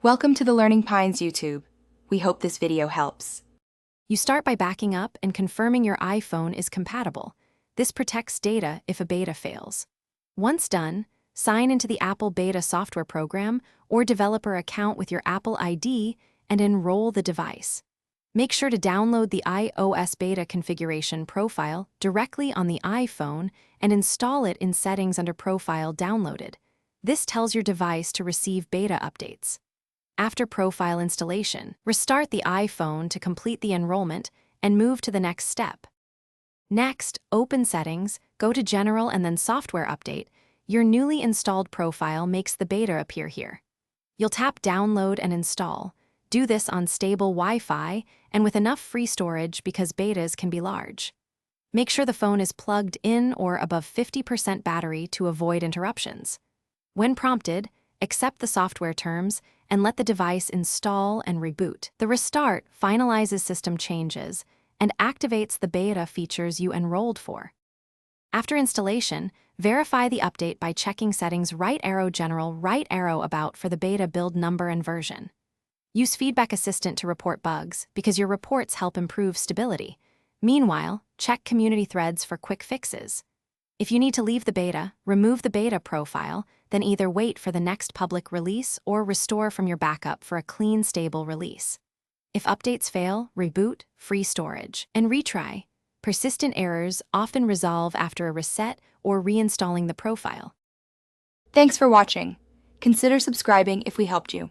Welcome to the Learning Pines YouTube. We hope this video helps. You start by backing up and confirming your iPhone is compatible. This protects data if a beta fails. Once done, sign into the Apple Beta software program or developer account with your Apple ID and enroll the device. Make sure to download the iOS Beta configuration profile directly on the iPhone and install it in Settings under Profile Downloaded. This tells your device to receive beta updates. After profile installation, restart the iPhone to complete the enrollment and move to the next step. Next, open Settings, go to General and then Software Update. Your newly installed profile makes the beta appear here. You'll tap Download and Install. Do this on stable Wi-Fi and with enough free storage because betas can be large. Make sure the phone is plugged in or above 50% battery to avoid interruptions. When prompted, accept the software terms and let the device install and reboot. The restart finalizes system changes and activates the beta features you enrolled for. After installation, verify the update by checking Settings right arrow General right arrow About for the beta build number and version. Use Feedback Assistant to report bugs because your reports help improve stability. Meanwhile, check community threads for quick fixes. If you need to leave the beta, remove the beta profile, then either wait for the next public release or restore from your backup for a clean, stable release. If updates fail, reboot, free storage, and retry. Persistent errors often resolve after a reset or reinstalling the profile. Thanks for watching. Consider subscribing if we helped you.